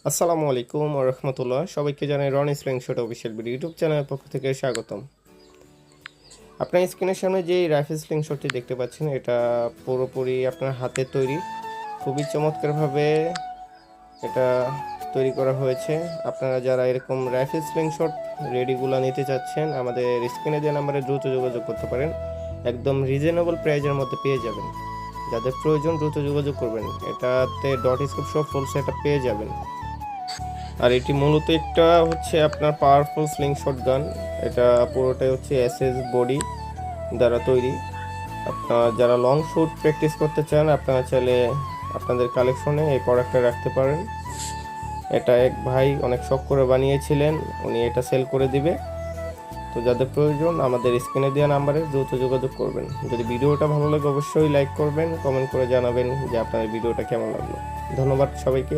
আসসালামু আলাইকুম ওয়া রাহমাতুল্লাহ। সবাইকে জানাই রন স্লিংশট অফিসিয়াল ভিডিও ইউটিউব চ্যানেলের পক্ষ থেকে স্বাগতম। আপনার স্ক্রিনের সামনে যে রাইফেল স্লিংশটটি দেখতে পাচ্ছেন, এটা পুরোপুরি আপনার হাতে তৈরি। খুবই চমৎকারভাবে এটা তৈরি করা হয়েছে। আপনারা যারা এরকম রাইফেল স্লিংশট রেডিগুলো নিতে চাচ্ছেন, আমাদের স্ক্রিনে দেওয়া নাম্বারে দ্রুত যোগাযোগ করতে পারেন। একদম রিজনেবল প্রাইজের মধ্যে পেয়ে যাবেন। যাদের প্রয়োজন দ্রুত যোগাযোগ করবেন। এটাতে ডট স্কোপ সহ ফুল সেটআপ পেয়ে যাবেন। আর এটি মূলত একটা হচ্ছে আপনার পাওয়ারফুল স্লিংশট গান। এটা পুরোটাই হচ্ছে এসএস বডি দ্বারা তৈরি। আপনারা যারা লং শুট প্র্যাকটিস করতে চান, আপনারা চাইলে আপনাদের কালেকশনে এই প্রোডাক্টটা রাখতে পারেন। এটা এক ভাই অনেক শখ করে বানিয়েছিলেন, উনি এটা সেল করে দিবে। তো যাদের প্রয়োজন আমাদের স্ক্রিনে দেওয়া নাম্বারে দ্রুত যোগাযোগ করবেন। যদি ভিডিওটা ভালো লাগে অবশ্যই লাইক করবেন, কমেন্ট করে জানাবেন যে আপনাদের ভিডিওটা কেমন লাগলো। ধন্যবাদ সবাইকে।